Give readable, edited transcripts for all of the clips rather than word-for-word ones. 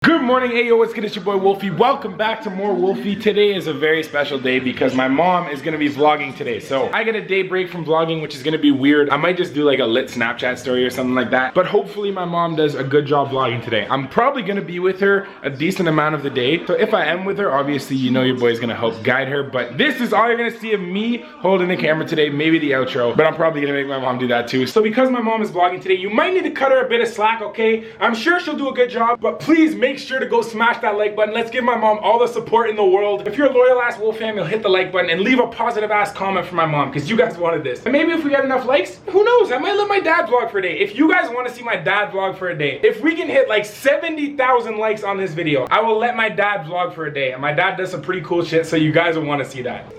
Good morning, hey yo, what's good? It's your boy Wolfie. Welcome back to More Wolfie. Today is a very special day because my mom is gonna be vlogging today. So I get a day break from vlogging, which is gonna be weird. I might just do like a lit Snapchat story or something like that. But hopefully my mom does a good job vlogging today. I'm probably gonna be with her a decent amount of the day. So if I am with her, obviously you know your boy's gonna help guide her. But this is all you're gonna see of me holding the camera today, maybe the outro. But I'm probably gonna make my mom do that too. So because my mom is vlogging today, you might need to cut her a bit of slack, okay? I'm sure she'll do a good job, but please make sure to go smash that like button. Let's give my mom all the support in the world. If you're a loyal ass Wolf fam, you'll hit the like button and leave a positive ass comment for my mom because you guys wanted this. And maybe if we get enough likes, who knows? I might let my dad vlog for a day. If you guys want to see my dad vlog for a day, if we can hit like 70,000 likes on this video, I will let my dad vlog for a day. And my dad does some pretty cool shit, so you guys will want to see that.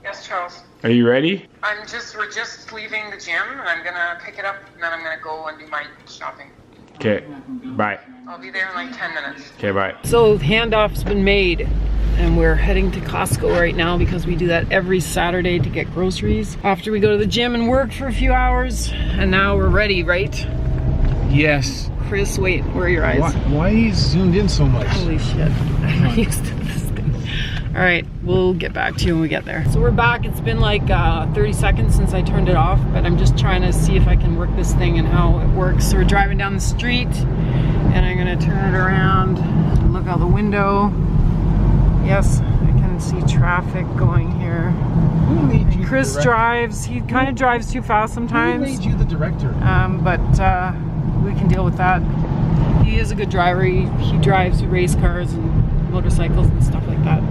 Yes, Charles. Are you ready? We're just leaving the gym and I'm gonna pick it up and then I'm gonna go and do my shopping. Okay, bye. I'll be there in like 10 minutes. Okay, bye. So handoff's been made and we're heading to Costco right now because we do that every Saturday to get groceries after we go to the gym and work for a few hours. And now we're ready, right? Yes. Chris, wait, where are your eyes? Why are you zoomed in so much? Holy shit, I'm not used to this thing. All right, we'll get back to you when we get there. So we're back. It's been like 30 seconds since I turned it off, but I'm just trying to see if I can work this thing and how it works. So we're driving down the street and I'm gonna turn it around and look out the window. Yes, I can see traffic going here. Who made you Chris the director? drives, he kind of drives too fast sometimes. Who made you the director? But we can deal with that. He is a good driver. He drives race cars and motorcycles and stuff like that.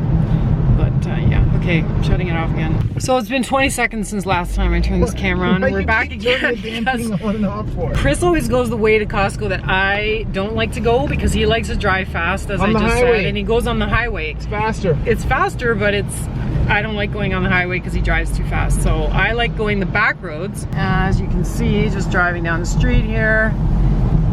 But yeah, okay, I'm shutting it off again. So it's been 20 seconds since last time I turned this camera on. We're back again because on and off for? Chris always goes the way to Costco that I don't like to go because he likes to drive fast, as I just said, and he goes on the highway. It's faster. It's faster, but I don't like going on the highway because he drives too fast. So I like going the back roads. As you can see, just driving down the street here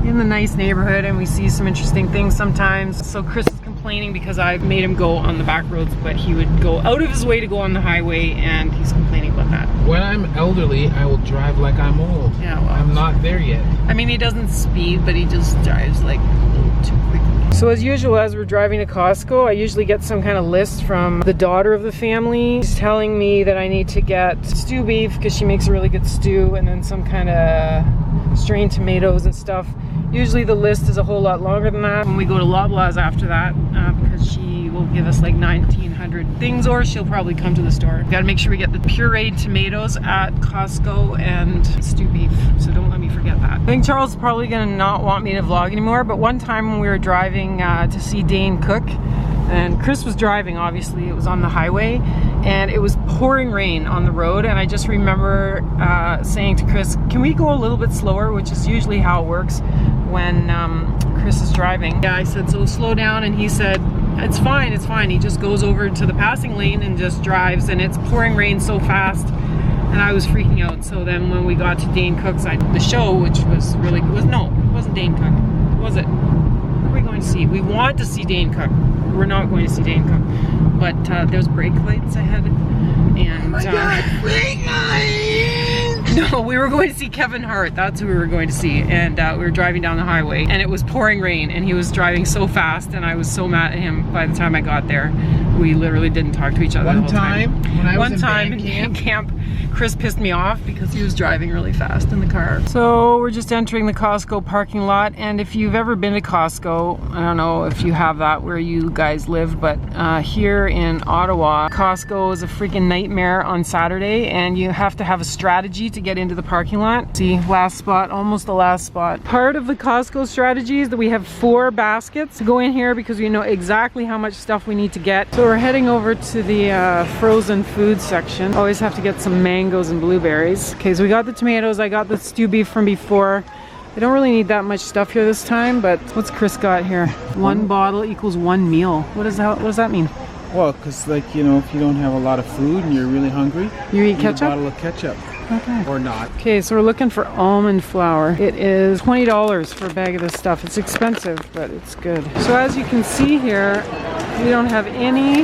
in the nice neighborhood, and we see some interesting things sometimes. So Chris is complaining because I've made him go on the back roads, but he would go out of his way to go on the highway, and he's complaining about that. When I'm elderly, I will drive like I'm old. Yeah, well, I'm not there yet. I mean, he doesn't speed, but he just drives like a little too quickly. So as usual, as we're driving to Costco, I usually get some kind of list from the daughter of the family. She's telling me that I need to get stew beef because she makes a really good stew, and then some kind of strained tomatoes and stuff. Usually the list is a whole lot longer than that when we go to Loblaws after that, because she will give us like 1,900 things, or she'll probably come to the store. Gotta make sure we get the pureed tomatoes at Costco and stew beef, so don't let me forget that. I think Charles is probably gonna not want me to vlog anymore, but one time when we were driving to see Dane cook, and Chris was driving, obviously it was on the highway, and it was pouring rain on the road, and I just remember saying to Chris, can we go a little bit slower, which is usually how it works when Chris is driving. Yeah, I said, so slow down, and he said, it's fine, it's fine. He just goes over to the passing lane and just drives, and it's pouring rain so fast, and I was freaking out. So then when we got to Dane Cook's, the show, which was really, no, it wasn't Dane Cook, was it? What are we going to see? We want to see Dane Cook. We're not going to see Dane Cook, but there's brake lights ahead, and oh my God, brake lights! No, we were going to see Kevin Hart. That's who we were going to see, and we were driving down the highway, and it was pouring rain, and he was driving so fast, and I was so mad at him. By the time I got there, we literally didn't talk to each other the whole time. When I was One time in camp, Chris pissed me off because he was driving really fast in the car. So we're just entering the Costco parking lot, and if you've ever been to Costco, I don't know if you have that where you guys live, but here in Ottawa, Costco is a freaking nightmare on Saturday, and you have to have a strategy to get into the parking lot. See, last spot, almost the last spot. Part of the Costco strategy is that we have 4 baskets to go in here because we know exactly how much stuff we need to get. So we're heading over to the frozen food section. Always have to get some mangoes and blueberries. Okay, so we got the tomatoes, I got the stew beef from before. I don't really need that much stuff here this time, but what's Chris got here? 1 bottle equals 1 meal. What does that mean? Well, because like, you know, if you don't have a lot of food and you're really hungry, you eat a ketchup? bottle of ketchup. Okay. Or not. Okay, so we're looking for almond flour. It is $20 for a bag of this stuff. It's expensive, but it's good. So as you can see here, we don't have any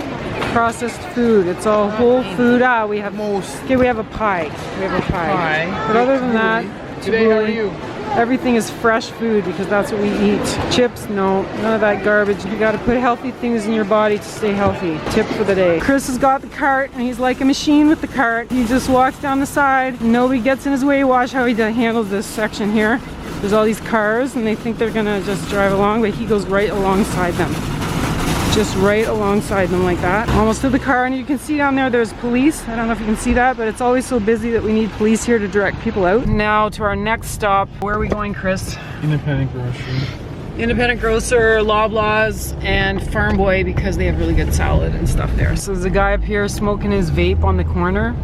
processed food. It's all whole food. We have most. Okay, we have a pie. We have a pie. But other than that, Today, how are you? Everything is fresh food because that's what we eat. Chips, no, none of that garbage. You gotta put healthy things in your body to stay healthy. Tip for the day. Chris has got the cart and he's like a machine with the cart. He just walks down the side. Nobody gets in his way. Watch how he handles this section here. There's all these cars and they think they're gonna just drive along, but he goes right alongside them. Just right alongside them like that. Almost to the car, and you can see down there there's police. I don't know if you can see that, but it's always so busy that we need police here to direct people out. Now to our next stop. Where are we going, Chris? Independent grocery. Independent grocer, Loblaws, and Farm Boy because they have really good salad and stuff there. So there's a guy up here smoking his vape on the corner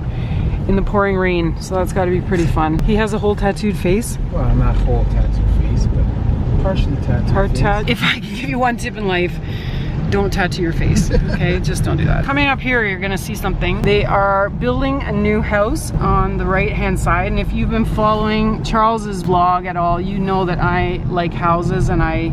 in the pouring rain. So that's got to be pretty fun. He has a whole tattooed face. Well, not whole tattooed face, but partially tattooed face. If I can give you one tip in life, don't tattoo your face, okay? Just don't do that. Coming up here, you're gonna see something. They are building a new house on the right-hand side, and if you've been following Charles's vlog at all, you know that I like houses, and I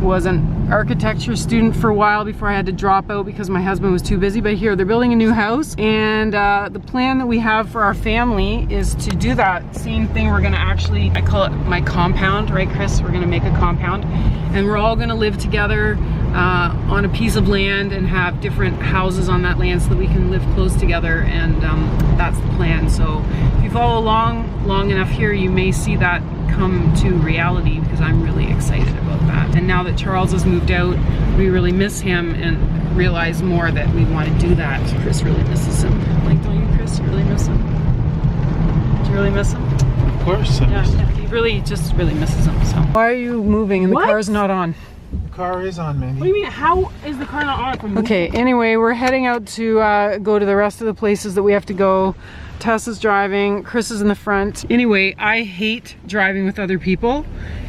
was an architecture student for a while before I had to drop out because my husband was too busy. But here, they're building a new house, and the plan that we have for our family is to do that same thing. We're gonna actually, I call it my compound, right, Chris? We're gonna make a compound, and we're all gonna live together on a piece of land and have different houses on that land so that we can live close together, and that's the plan. So if you follow along long enough here, you may see that come to reality because I'm really excited about that. And now that Charles has moved out, we really miss him and realize more that we want to do that. Chris really misses him. Like, don't you, Chris? You really miss him? Do you really miss him? Of course. Yeah, he really just really misses him. So why are you moving and the car's not on? The car is on, man. What do you mean? How is the car not on? Okay, anyway, we're heading out to go to the rest of the places that we have to go. Tessa's driving, Chris is in the front. Anyway, I hate driving with other people,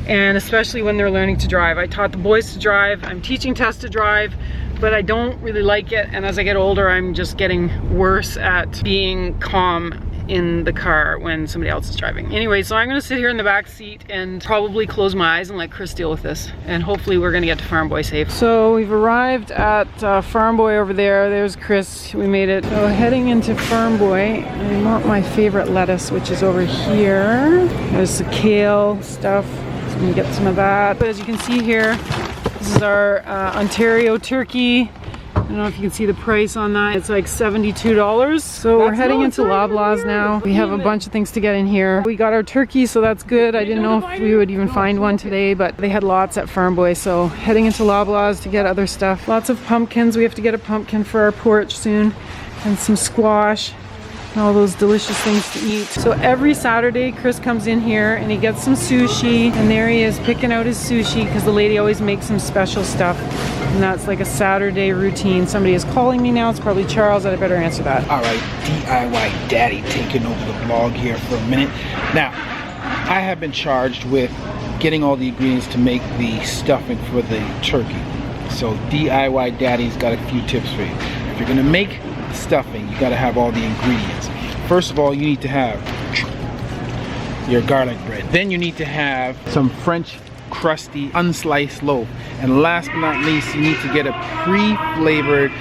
and especially when they're learning to drive. I taught the boys to drive, I'm teaching Tess to drive, but I don't really like it, and as I get older, I'm just getting worse at being calm in the car when somebody else is driving. Anyway, so I'm gonna sit here in the back seat and probably close my eyes and let Chris deal with this. And hopefully we're gonna get to Farm Boy safe. So we've arrived at Farm Boy over there. There's Chris, we made it. So heading into Farm Boy, I want my favorite lettuce, which is over here. There's the kale stuff, so we can get some of that. But as you can see here, this is our Ontario turkey. I don't know if you can see the price on that. It's like $72. So we're heading into Loblaws now. We have a bunch of things to get in here. We got our turkey, so that's good. I didn't know if we would even find one today, but they had lots at Farm Boy. So heading into Loblaws to get other stuff. Lots of pumpkins. We have to get a pumpkin for our porch soon. And some squash. And all those delicious things to eat. So every Saturday, Chris comes in here and he gets some sushi. And there he is picking out his sushi because the lady always makes some special stuff. And that's like a Saturday routine. Somebody is calling me now. It's probably Charles. I better answer that. All right, DIY Daddy taking over the vlog here for a minute. Now, I have been charged with getting all the ingredients to make the stuffing for the turkey. So DIY Daddy's got a few tips for you. If you're gonna make stuffing, you got to have all the ingredients. First of all, you need to have your garlic bread. Then you need to have some French crusty unsliced loaf. And last but not least, you need to get a pre-flavored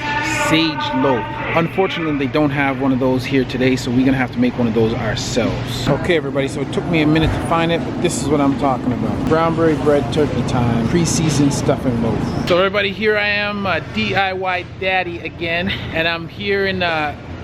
sage loaf. Unfortunately, they don't have one of those here today, so we're gonna have to make one of those ourselves. Okay, everybody, so it took me a minute to find it, but this is what I'm talking about. Brownberry bread turkey time, pre-seasoned stuffing loaf. So everybody, here I am, DIY Daddy again, and I'm here in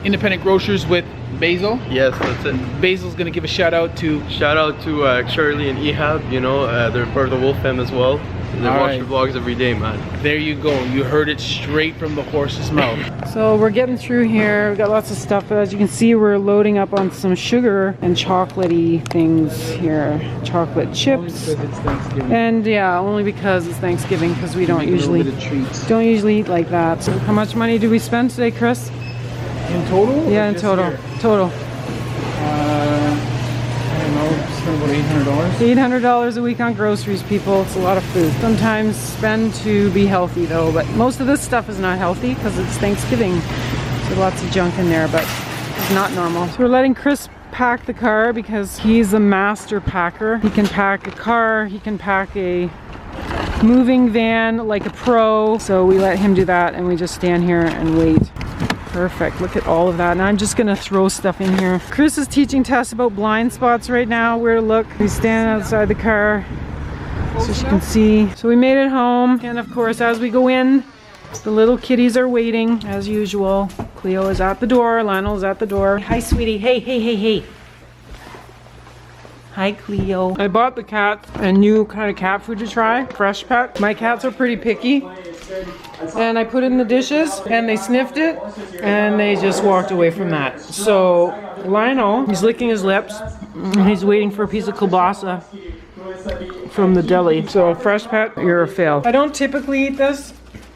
Independent Grocers with Basil. Yes, that's it. Basil's gonna give a shout out to Shirley and Ehab, you know, they're part of the WolfFam as well. They watch your vlogs every day, man. There you go. You heard it straight from the horse's mouth. So we're getting through here. We've got lots of stuff, but as you can see, we're loading up on some sugar and chocolatey things here. Chocolate chips. Only because it's Thanksgiving. And yeah, only because it's Thanksgiving, because we don't usually eat like that. So how much money do we spend today, Chris? In total? Yeah, in total. Here? Total. I don't know, spend about $800. $800 a week on groceries, people. It's a lot of food. Sometimes spend to be healthy though, but most of this stuff is not healthy because it's Thanksgiving. So lots of junk in there, but it's not normal. So we're letting Chris pack the car because he's a master packer. He can pack a car, he can pack a moving van like a pro. So we let him do that and we just stand here and wait. Perfect. Look at all of that. Now I'm just gonna throw stuff in here. Chris is teaching Tess about blind spots right now, where to look. He's standing outside the car so she can see. So we made it home, and of course as we go in, the little kitties are waiting as usual. Cleo is at the door, Lionel's at the door. Hi sweetie, hey, hey, hey, hey. Hi Cleo. I bought the cats a new kind of cat food to try, Fresh Pet. My cats are pretty picky. And I put it in the dishes and they sniffed it and they just walked away from that. So Lionel, he's licking his lips and he's waiting for a piece of kielbasa from the deli. So Fresh Pet, you're a fail. I don't typically eat this,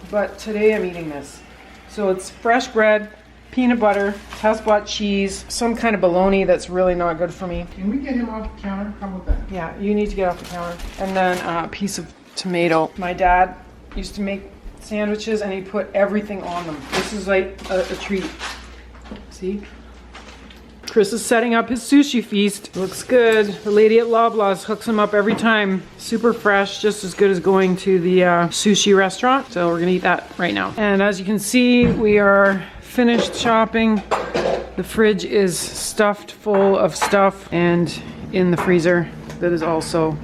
but today I'm eating this. So it's fresh bread, peanut butter, Tess bought cheese, some kind of bologna that's really not good for me. Can we get him off the counter? How about that? Yeah, you need to get off the counter. And then a piece of tomato. My dad used to make sandwiches and he put everything on them. This is like a treat. See? Chris is setting up his sushi feast. Looks good. The lady at Loblaws hooks him up every time. Super fresh, just as good as going to the sushi restaurant. So we're gonna eat that right now. And as you can see, we are finished shopping. The fridge is stuffed full of stuff, and in the freezer that is also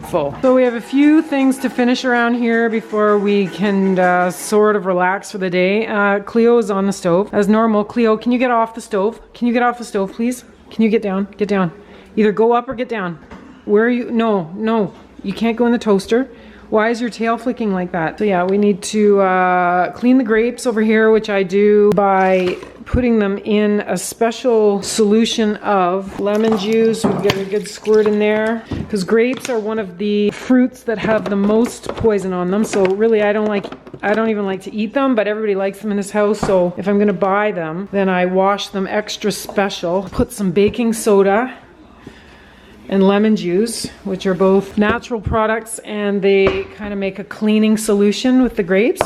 full. So we have a few things to finish around here before we can sort of relax for the day. Cleo is on the stove. As normal, Cleo, can you get off the stove? Can you get off the stove, please? Can you get down? Get down. Either go up or get down. Where are you? No, no. You can't go in the toaster. Why is your tail flicking like that? So yeah, we need to clean the grapes over here, which I do by putting them in a special solution of lemon juice. We get a good squirt in there because grapes are one of the fruits that have the most poison on them. So really, I don't even like to eat them, but everybody likes them in this house. So if I'm gonna buy them, then I wash them extra special. Put some baking soda and lemon juice, which are both natural products, and they kind of make a cleaning solution with the grapes.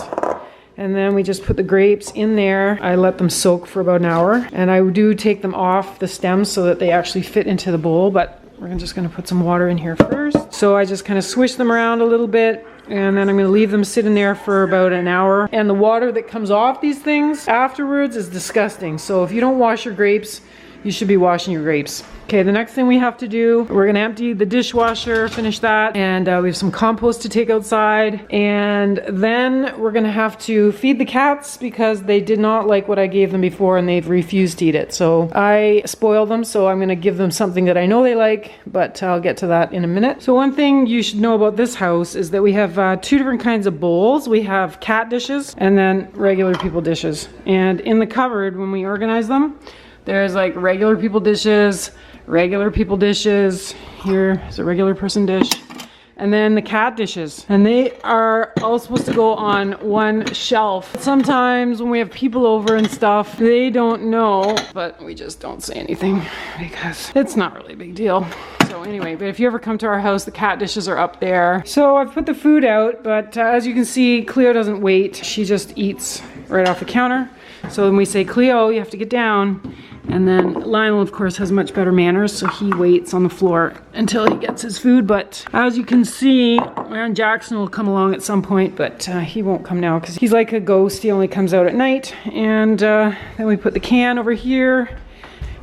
And then we just put the grapes in there. I let them soak for about an hour, and I do take them off the stems so that they actually fit into the bowl, but we're just gonna put some water in here first. So I just kind of swish them around a little bit, and then I'm gonna leave them sit in there for about an hour. And the water that comes off these things afterwards is disgusting. So if you don't wash your grapes, you should be washing your grapes. Okay, the next thing we have to do, we're gonna empty the dishwasher, finish that, and we have some compost to take outside, and then we're gonna have to feed the cats because they did not like what I gave them before and they've refused to eat it. So I spoil them, so I'm gonna give them something that I know they like, but I'll get to that in a minute. So one thing you should know about this house is that we have two different kinds of bowls. We have cat dishes and then regular people dishes. And in the cupboard, when we organize them, there's like regular people dishes, here's a regular person dish, and then the cat dishes. And they are all supposed to go on one shelf. Sometimes when we have people over and stuff, they don't know, but we just don't say anything because it's not really a big deal. So anyway, but if you ever come to our house, the cat dishes are up there. So I've put the food out, but as you can see, Cleo doesn't wait. She just eats right off the counter. So when we say, Cleo, you have to get down. And then Lionel, of course, has much better manners, so he waits on the floor until he gets his food. But as you can see, Aaron Jackson will come along at some point, but he won't come now because he's like a ghost. He only comes out at night. And then we put the can over here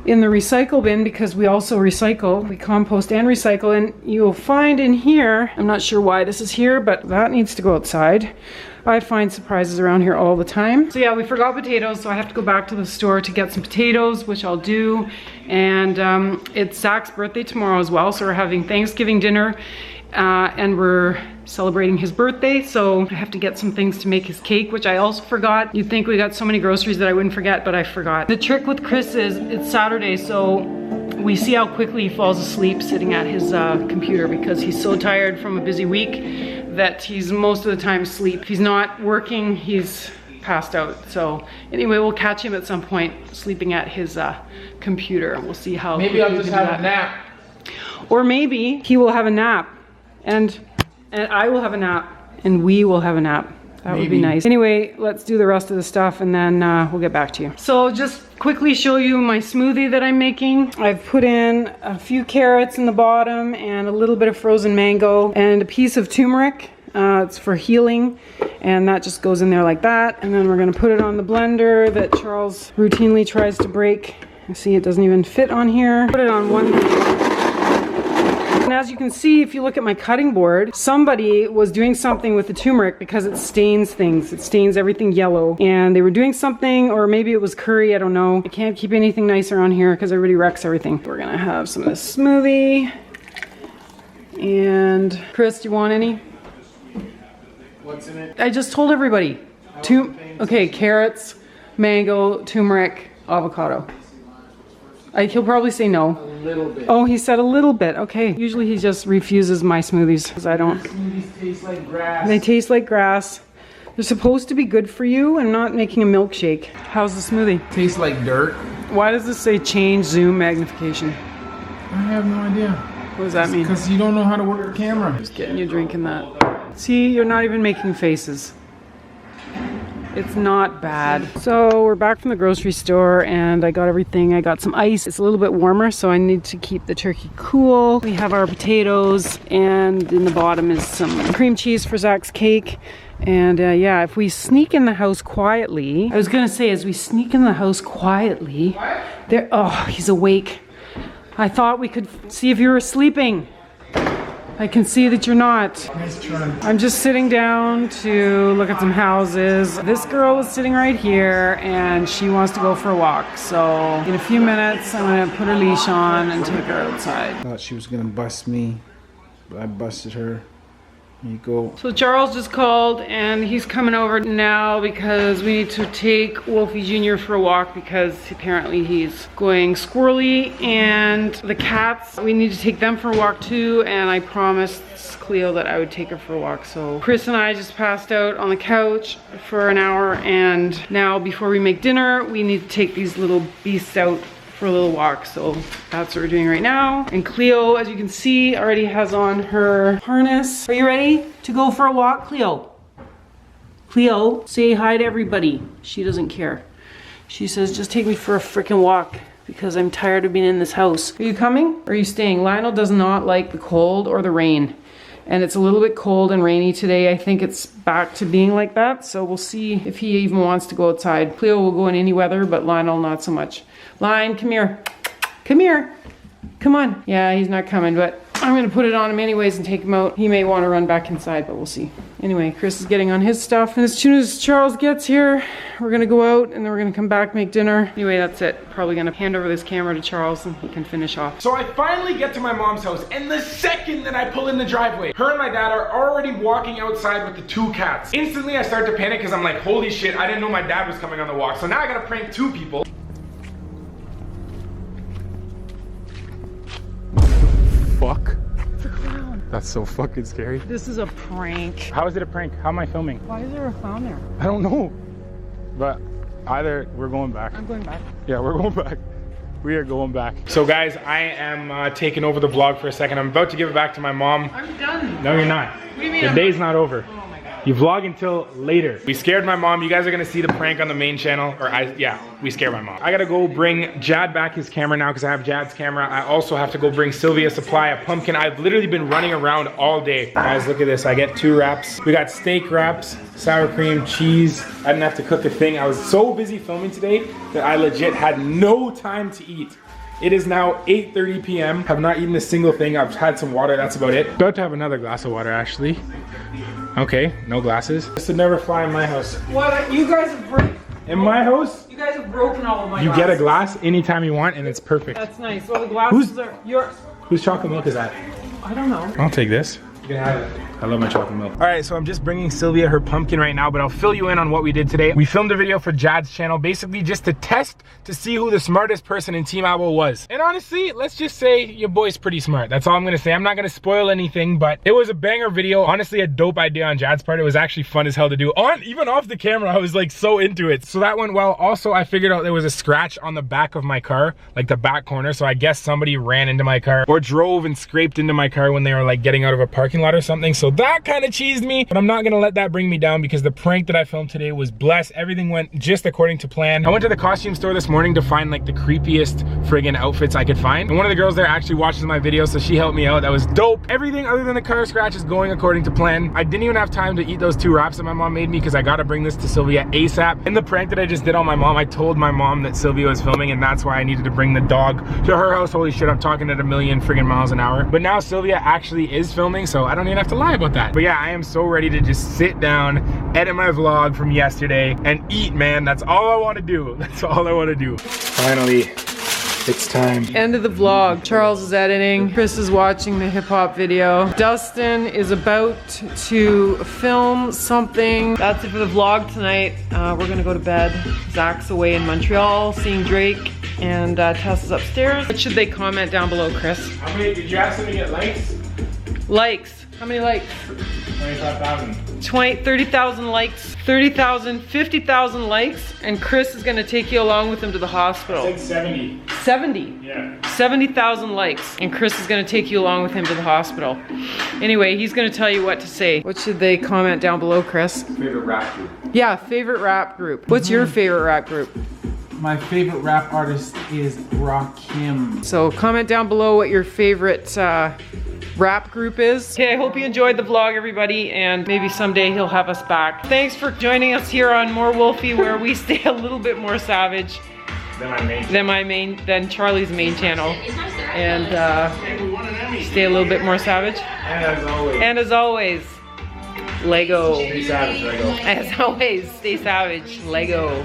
in the recycle bin because we also recycle. We compost and recycle, and you'll find in here, I'm not sure why this is here, but that needs to go outside. I find surprises around here all the time. So yeah, we forgot potatoes, so I have to go back to the store to get some potatoes, which I'll do. And it's Zach's birthday tomorrow as well, so we're having Thanksgiving dinner and we're celebrating his birthday, so I have to get some things to make his cake, which I also forgot. You'd think we got so many groceries that I wouldn't forget, but I forgot. The trick with Chris is it's Saturday, so we see how quickly he falls asleep sitting at his computer because he's so tired from a busy week that he's most of the time asleep. If he's not working, he's passed out. So anyway, we'll catch him at some point sleeping at his computer, and we'll see how maybe I'll just have a nap. Or maybe he will have a nap and I will have a nap and we will have a nap. That would be nice. Anyway, let's do the rest of the stuff and then we'll get back to you. So just quickly show you my smoothie that I'm making. I've put in a few carrots in the bottom and a little bit of frozen mango and a piece of turmeric. It's for healing, and that just goes in there like that. And then we're gonna put it on the blender that Charles routinely tries to break. You see it doesn't even fit on here. Put it on one. And as you can see, if you look at my cutting board, somebody was doing something with the turmeric because it stains things. It stains everything yellow. And they were doing something, or maybe it was curry, I don't know. I can't keep anything nicer on here because everybody wrecks everything. We're gonna have some of this smoothie. And Chris, do you want any? What's in it? I just told everybody. Okay, carrots, mango, turmeric, avocado. He'll probably say no. A little bit. Oh, he said a little bit. Okay. Usually he just refuses my smoothies because I don't. Smoothies taste like grass. They taste like grass. They're supposed to be good for you. I'm not making a milkshake. How's the smoothie? Tastes like dirt. Why does this say change zoom magnification? I have no idea. What does that mean? Because you don't know how to work the camera. Just getting you drinking that. See, you're not even making faces. It's not bad. So we're back from the grocery store and I got everything. I got some ice. It's a little bit warmer, so I need to keep the turkey cool. We have our potatoes, and in the bottom is some cream cheese for Zach's cake. And yeah, if we sneak in the house quietly, I was gonna say, as we sneak in the house quietly, there, oh, he's awake. I thought we could see if you were sleeping. I can see that you're not. Nice try. I'm just sitting down to look at some houses. This girl is sitting right here and she wants to go for a walk. So in a few minutes, I'm gonna put her leash on and take her outside. Thought she was gonna bust me, but I busted her. Here you go. So Charles just called and he's coming over now because we need to take Wolfie Jr. for a walk because apparently he's going squirrely, and the cats, we need to take them for a walk too, and I promised Cleo that I would take her for a walk. So Chris and I just passed out on the couch for an hour, and now before we make dinner, we need to take these little beasts out for a little walk. So that's what we're doing right now. And Cleo, as you can see, already has on her harness. Are you ready to go for a walk, Cleo? Cleo, say hi to everybody. She doesn't care. She says, just take me for a freaking walk because I'm tired of being in this house. Are you coming or are you staying? Lionel does not like the cold or the rain. And it's a little bit cold and rainy today. I think it's back to being like that. So we'll see if he even wants to go outside. Cleo will go in any weather, but Lionel not so much. Lion, come here. Come here. Come on. Yeah, he's not coming, but I'm gonna put it on him anyways and take him out. He may want to run back inside, but we'll see. Anyway, Chris is getting on his stuff, and as soon as Charles gets here, we're gonna go out and then we're gonna come back, make dinner. Anyway, that's it. Probably gonna hand over this camera to Charles and he can finish off. So I finally get to my mom's house, and the second that I pull in the driveway, her and my dad are already walking outside with the two cats. Instantly I start to panic because I'm like, holy shit, I didn't know my dad was coming on the walk. So now I gotta prank two people. Fuck. It's a clown. That's so fucking scary. This is a prank. How is it a prank? How am I filming? Why is there a clown there? I don't know. But either we're going back. I'm going back. Yeah, we're going back. We are going back. So guys, I am taking over the vlog for a second. I'm about to give it back to my mom. I'm done. No, you're not. What do you mean? The day's not over. Oh my God. You vlog until later. We scared my mom. You guys are gonna see the prank on the main channel. Yeah, we scared my mom. I gotta go bring Jad back his camera now because I have Jad's camera. I also have to go bring Sylvia Supply a pumpkin. I've literally been running around all day. Guys, look at this. I get 2 wraps. We got steak wraps, sour cream, cheese. I didn't have to cook a thing. I was so busy filming today that I legit had no time to eat. It is now 8:30 p.m. Have not eaten a single thing. I've had some water, that's about it. About to have another glass of water, Ashley. Okay, no glasses. This would never fly in my house. What? You guys have broken. In my house, You guys have broken all of my you glasses. get a glass anytime you want and it's perfect. That's nice. Well, the glasses are yours. Whose chocolate milk is that? I don't know. I'll take this. You can have it. I love my chocolate milk. All right, so I'm just bringing Sylvia her pumpkin right now, but I'll fill you in on what we did today. We filmed a video for Jad's channel, basically just to test to see who the smartest person in Team Owl was. And honestly, let's just say your boy's pretty smart. That's all I'm gonna say. I'm not gonna spoil anything, but it was a banger video. Honestly, a dope idea on Jad's part. It was actually fun as hell to do. Even off the camera, I was like so into it. So that went well. Also, I figured out there was a scratch on the back of my car, like the back corner. So I guess somebody ran into my car or drove and scraped into my car when they were like getting out of a parking lot or something. So that kind of cheesed me, but I'm not gonna let that bring me down because the prank that I filmed today was blessed. Everything went just according to plan. I went to the costume store this morning to find like the creepiest friggin' outfits I could find. And one of the girls there actually watches my video, so she helped me out. That was dope. Everything other than the car scratch is going according to plan. I didn't even have time to eat those 2 wraps that my mom made me because I gotta bring this to Sylvia ASAP. In the prank that I just did on my mom, I told my mom that Sylvia was filming and that's why I needed to bring the dog to her house. Holy shit, I'm talking at a million friggin' miles an hour. But now Sylvia actually is filming, so I don't even have to lie about that. But yeah, I am so ready to just sit down, edit my vlog from yesterday, and eat, man. That's all I want to do. That's all I want to do. Finally, it's time. End of the vlog. Charles is editing. Chris is watching the hip hop video. Dustin is about to film something. That's it for the vlog tonight. We're gonna go to bed. Zach's away in Montreal seeing Drake, and Tess is upstairs. What should they comment down below, Chris? How many, did you ask them to get likes? Likes. How many likes? 25,000. 30,000 likes. 30,000, 50,000 likes, and Chris is gonna take you along with him to the hospital. I said 70. 70? Yeah. 70,000 likes, and Chris is gonna take you along with him to the hospital. Anyway, he's gonna tell you what to say. What should they comment down below, Chris? Favorite rap group. Yeah, favorite rap group. What's your favorite rap group? My favorite rap artist is Rakim. So comment down below what your favorite rap group is. Okay, I hope you enjoyed the vlog, everybody, and maybe someday he'll have us back. Thanks for joining us here on MoreWolfie, where we stay a little bit more savage than Charlie's main channel, and stay a little bit more savage. And as always, Lego. Stay savage, Lego. As always, stay savage, Lego.